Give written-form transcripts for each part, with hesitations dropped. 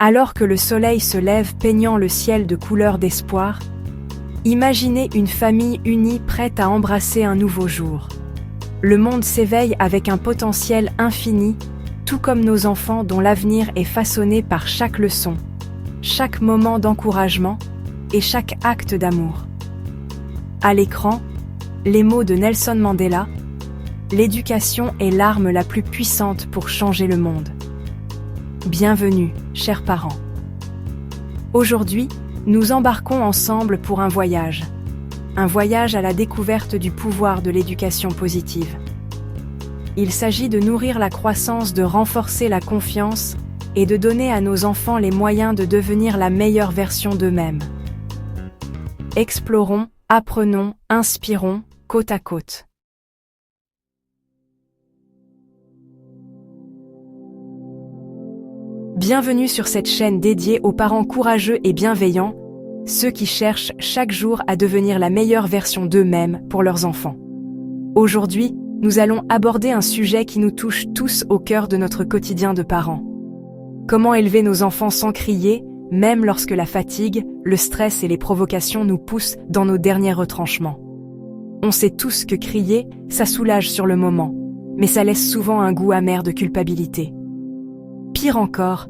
Alors que le soleil se lève peignant le ciel de couleurs d'espoir, imaginez une famille unie prête à embrasser un nouveau jour. Le monde s'éveille avec un potentiel infini, tout comme nos enfants dont l'avenir est façonné par chaque leçon, chaque moment d'encouragement et chaque acte d'amour. À l'écran, les mots de Nelson Mandela: l'éducation est l'arme la plus puissante pour changer le monde. Bienvenue, chers parents. Aujourd'hui, nous embarquons ensemble pour un voyage à la découverte du pouvoir de l'éducation positive. Il s'agit de nourrir la croissance, de renforcer la confiance et de donner à nos enfants les moyens de devenir la meilleure version d'eux-mêmes. Explorons, apprenons, inspirons, côte à côte. Bienvenue sur cette chaîne dédiée aux parents courageux et bienveillants, ceux qui cherchent chaque jour à devenir la meilleure version d'eux-mêmes pour leurs enfants. Aujourd'hui, nous allons aborder un sujet qui nous touche tous au cœur de notre quotidien de parents. Comment élever nos enfants sans crier, même lorsque la fatigue, le stress et les provocations nous poussent dans nos derniers retranchements. On sait tous que crier, ça soulage sur le moment, mais ça laisse souvent un goût amer de culpabilité. Pire encore,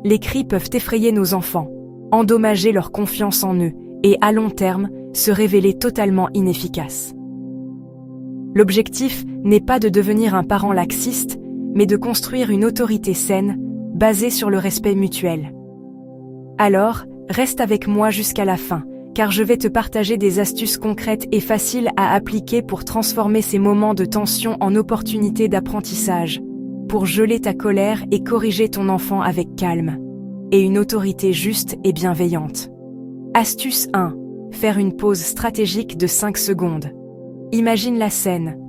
les cris peuvent effrayer nos enfants, endommager leur confiance en eux et, à long terme, se révéler totalement inefficaces. L'objectif n'est pas de devenir un parent laxiste, mais de construire une autorité saine, basée sur le respect mutuel. Alors, reste avec moi jusqu'à la fin, car je vais te partager des astuces concrètes et faciles à appliquer pour transformer ces moments de tension en opportunités d'apprentissage, pour geler ta colère et corriger ton enfant avec calme, et une autorité juste et bienveillante. Astuce 1. Faire une pause stratégique de 5 secondes. Imagine la scène.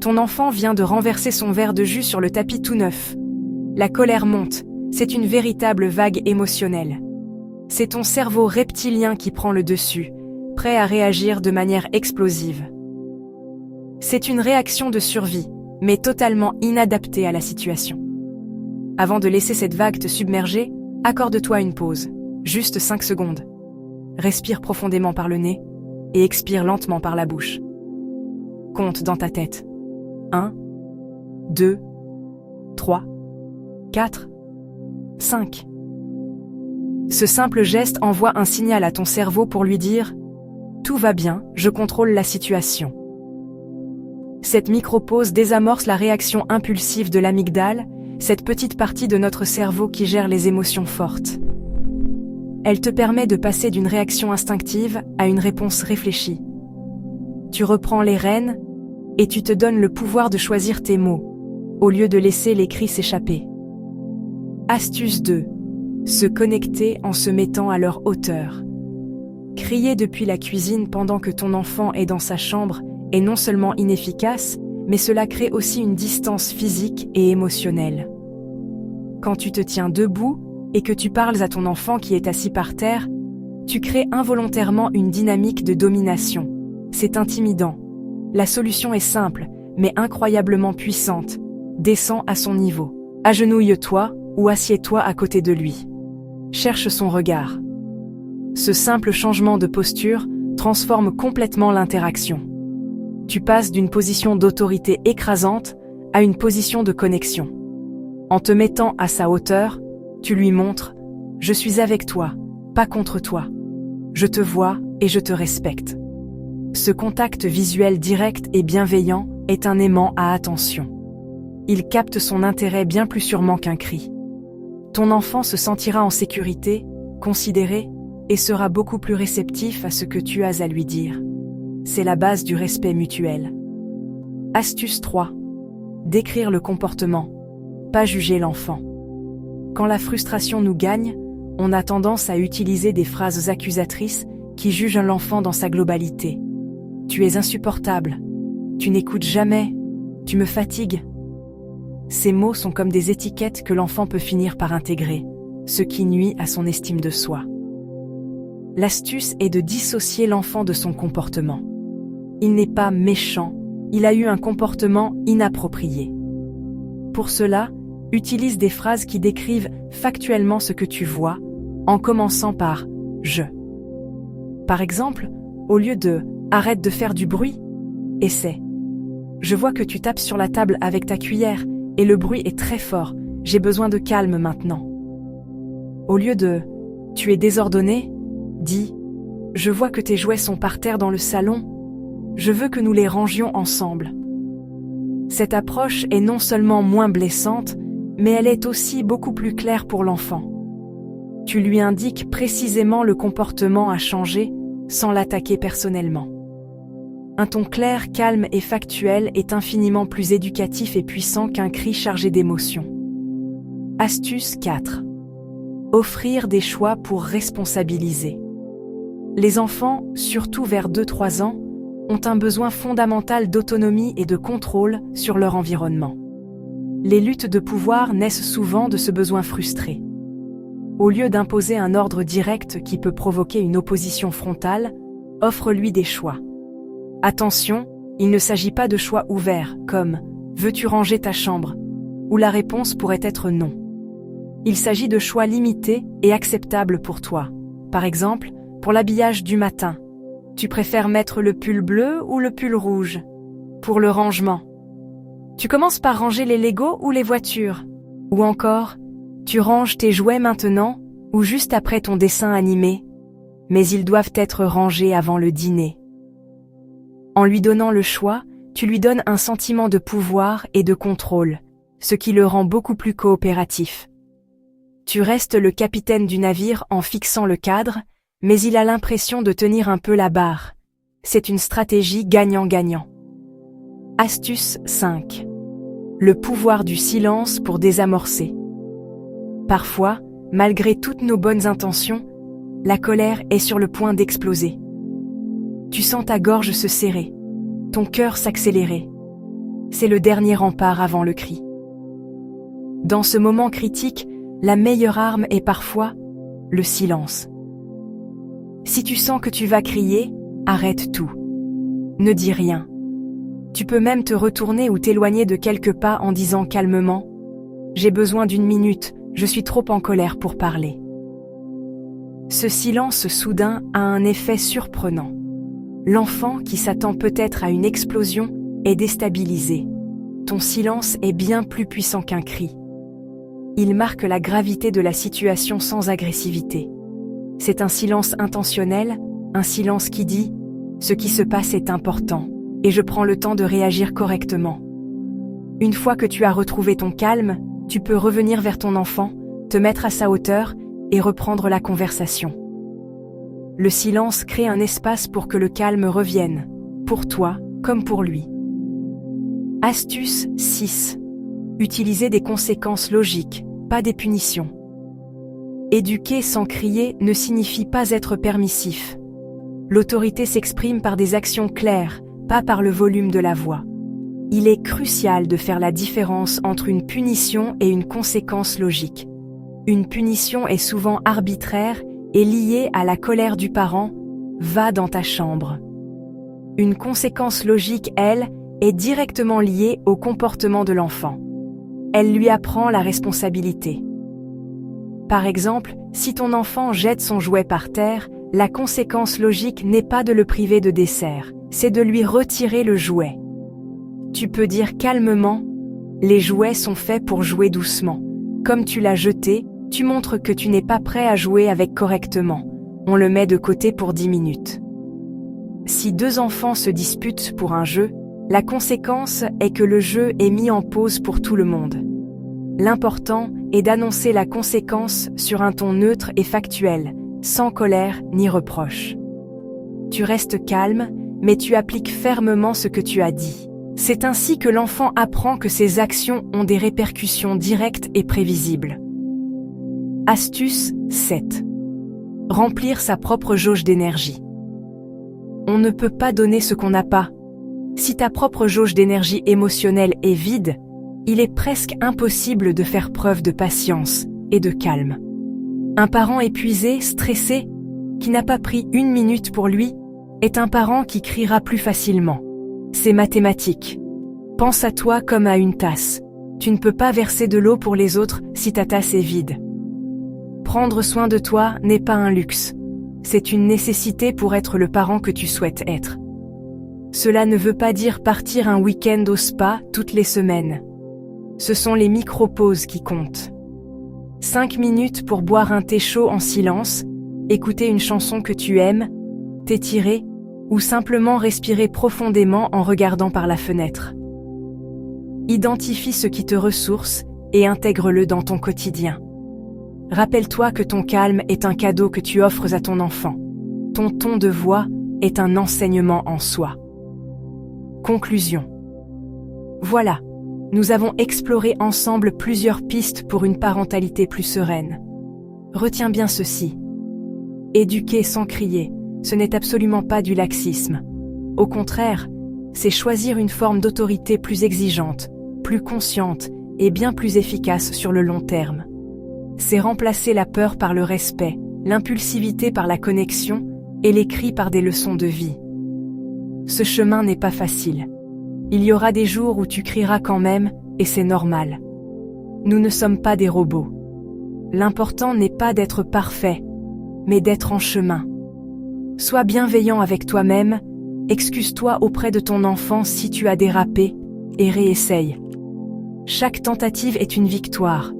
Ton enfant vient de renverser son verre de jus sur le tapis tout neuf. La colère monte, c'est une véritable vague émotionnelle. C'est ton cerveau reptilien qui prend le dessus, prêt à réagir de manière explosive. C'est une réaction de survie, mais totalement inadaptée à la situation. Avant de laisser cette vague te submerger, accorde-toi une pause, juste 5 secondes. Respire profondément par le nez et expire lentement par la bouche. Compte dans ta tête. 1, 2, 3, 4, 5. Ce simple geste envoie un signal à ton cerveau pour lui dire « Tout va bien, je contrôle la situation ». Cette micro-pause désamorce la réaction impulsive de l'amygdale, cette petite partie de notre cerveau qui gère les émotions fortes. Elle te permet de passer d'une réaction instinctive à une réponse réfléchie. Tu reprends les rênes et tu te donnes le pouvoir de choisir tes mots, au lieu de laisser les cris s'échapper. Astuce 2. Se connecter en se mettant à leur hauteur. Crier depuis la cuisine pendant que ton enfant est dans sa chambre est non seulement inefficace, mais cela crée aussi une distance physique et émotionnelle. Quand tu te tiens debout et que tu parles à ton enfant qui est assis par terre, tu crées involontairement une dynamique de domination. C'est intimidant. La solution est simple, mais incroyablement puissante. Descends à son niveau. Agenouille-toi ou assieds-toi à côté de lui. Cherche son regard. Ce simple changement de posture transforme complètement l'interaction. Tu passes d'une position d'autorité écrasante à une position de connexion. En te mettant à sa hauteur, tu lui montres « Je suis avec toi, pas contre toi. Je te vois et je te respecte ». Ce contact visuel direct et bienveillant est un aimant à attention. Il capte son intérêt bien plus sûrement qu'un cri. Ton enfant se sentira en sécurité, considéré, et sera beaucoup plus réceptif à ce que tu as à lui dire. C'est la base du respect mutuel. Astuce 3. Décrire le comportement, pas juger l'enfant. Quand la frustration nous gagne, on a tendance à utiliser des phrases accusatrices qui jugent l'enfant dans sa globalité. Tu es insupportable. Tu n'écoutes jamais. Tu me fatigues. Ces mots sont comme des étiquettes que l'enfant peut finir par intégrer, ce qui nuit à son estime de soi. L'astuce est de dissocier l'enfant de son comportement. Il n'est pas méchant, il a eu un comportement inapproprié. Pour cela, Utilise des phrases qui décrivent factuellement ce que tu vois, en commençant par « je ». Par exemple, au lieu de « arrête de faire du bruit », essaie « je vois que tu tapes sur la table avec ta cuillère et le bruit est très fort, j'ai besoin de calme maintenant ». Au lieu de « tu es désordonné », dis « je vois que tes jouets sont par terre dans le salon, je veux que nous les rangions ensemble ». Cette approche est non seulement moins blessante, mais elle est aussi beaucoup plus claire pour l'enfant. Tu lui indiques précisément le comportement à changer sans l'attaquer personnellement. Un ton clair, calme et factuel est infiniment plus éducatif et puissant qu'un cri chargé d'émotions. Astuce 4. Offrir des choix pour responsabiliser. Les enfants, surtout vers 2-3 ans, ont un besoin fondamental d'autonomie et de contrôle sur leur environnement. Les luttes de pouvoir naissent souvent de ce besoin frustré. Au lieu d'imposer un ordre direct qui peut provoquer une opposition frontale, offre-lui des choix. Attention, il ne s'agit pas de choix ouverts, comme « veux-tu ranger ta chambre ?» où la réponse pourrait être non. Il s'agit de choix limités et acceptables pour toi. Par exemple, pour l'habillage du matin, tu préfères mettre le pull bleu ou le pull rouge? Pour le rangement, tu commences par ranger les Legos ou les voitures? Ou encore, tu ranges tes jouets maintenant ou juste après ton dessin animé, mais ils doivent être rangés avant le dîner. En lui donnant le choix, tu lui donnes un sentiment de pouvoir et de contrôle, ce qui le rend beaucoup plus coopératif. Tu restes le capitaine du navire en fixant le cadre, mais il a l'impression de tenir un peu la barre. C'est une stratégie gagnant-gagnant. Astuce 5. Le pouvoir du silence pour désamorcer. Parfois, malgré toutes nos bonnes intentions, la colère est sur le point d'exploser. Tu sens ta gorge se serrer, ton cœur s'accélérer. C'est le dernier rempart avant le cri. Dans ce moment critique, la meilleure arme est parfois le silence. Si tu sens que tu vas crier, arrête tout. Ne dis rien. Tu peux même te retourner ou t'éloigner de quelques pas en disant calmement « J'ai besoin d'une minute, je suis trop en colère pour parler ». Ce silence soudain a un effet surprenant. L'enfant, qui s'attend peut-être à une explosion, est déstabilisé. Ton silence est bien plus puissant qu'un cri. Il marque la gravité de la situation sans agressivité. C'est un silence intentionnel, un silence qui dit « Ce qui se passe est important, et je prends le temps de réagir correctement ». Une fois que tu as retrouvé ton calme, tu peux revenir vers ton enfant, te mettre à sa hauteur et reprendre la conversation. Le silence crée un espace pour que le calme revienne, pour toi comme pour lui. Astuce 6. Utiliser des conséquences logiques, pas des punitions. Éduquer sans crier ne signifie pas être permissif. L'autorité s'exprime par des actions claires, pas par le volume de la voix. Il est crucial de faire la différence entre une punition et une conséquence logique. Une punition est souvent arbitraire et liée à la colère du parent « va dans ta chambre ». Une conséquence logique, elle, est directement liée au comportement de l'enfant. Elle lui apprend la responsabilité. Par exemple, si ton enfant jette son jouet par terre, la conséquence logique n'est pas de le priver de dessert, c'est de lui retirer le jouet. Tu peux dire calmement « Les jouets sont faits pour jouer doucement. Comme tu l'as jeté, tu montres que tu n'es pas prêt à jouer avec correctement. On le met de côté pour 10 minutes. » Si deux enfants se disputent pour un jeu, la conséquence est que le jeu est mis en pause pour tout le monde. L'important est d'annoncer la conséquence sur un ton neutre et factuel, sans colère ni reproche. Tu restes calme, mais tu appliques fermement ce que tu as dit. C'est ainsi que l'enfant apprend que ses actions ont des répercussions directes et prévisibles. Astuce 7. Remplir sa propre jauge d'énergie. On ne peut pas donner ce qu'on n'a pas. Si ta propre jauge d'énergie émotionnelle est vide, il est presque impossible de faire preuve de patience et de calme. Un parent épuisé, stressé, qui n'a pas pris 1 minute pour lui, est un parent qui criera plus facilement. C'est mathématique. Pense à toi comme à une tasse. Tu ne peux pas verser de l'eau pour les autres si ta tasse est vide. Prendre soin de toi n'est pas un luxe. C'est une nécessité pour être le parent que tu souhaites être. Cela ne veut pas dire partir un week-end au spa toutes les semaines. Ce sont les micro-pauses qui comptent. 5 minutes pour boire un thé chaud en silence, écouter une chanson que tu aimes, t'étirer ou simplement respirer profondément en regardant par la fenêtre. Identifie ce qui te ressource et intègre-le dans ton quotidien. Rappelle-toi que ton calme est un cadeau que tu offres à ton enfant. Ton ton de voix est un enseignement en soi. Conclusion. Voilà, nous avons exploré ensemble plusieurs pistes pour une parentalité plus sereine. Retiens bien ceci. Éduquer sans crier, ce n'est absolument pas du laxisme. Au contraire, c'est choisir une forme d'autorité plus exigeante, plus consciente et bien plus efficace sur le long terme. C'est remplacer la peur par le respect, l'impulsivité par la connexion et les cris par des leçons de vie. Ce chemin n'est pas facile. Il y aura des jours où tu crieras quand même, et c'est normal. Nous ne sommes pas des robots. L'important n'est pas d'être parfait, mais d'être en chemin. Sois bienveillant avec toi-même, excuse-toi auprès de ton enfant si tu as dérapé, et réessaye. Chaque tentative est une victoire.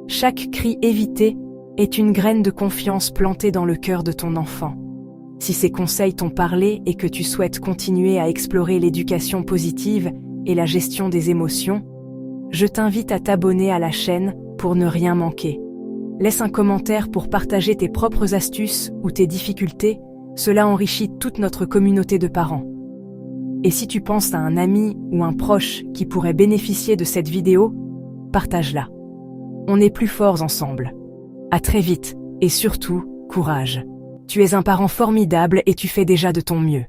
Chaque cri évité est une graine de confiance plantée dans le cœur de ton enfant. Si ces conseils t'ont parlé et que tu souhaites continuer à explorer l'éducation positive et la gestion des émotions, je t'invite à t'abonner à la chaîne pour ne rien manquer. Laisse un commentaire pour partager tes propres astuces ou tes difficultés, cela enrichit toute notre communauté de parents. Et si tu penses à un ami ou un proche qui pourrait bénéficier de cette vidéo, partage-la. On est plus forts ensemble. À très vite, et surtout, courage. Tu es un parent formidable et tu fais déjà de ton mieux.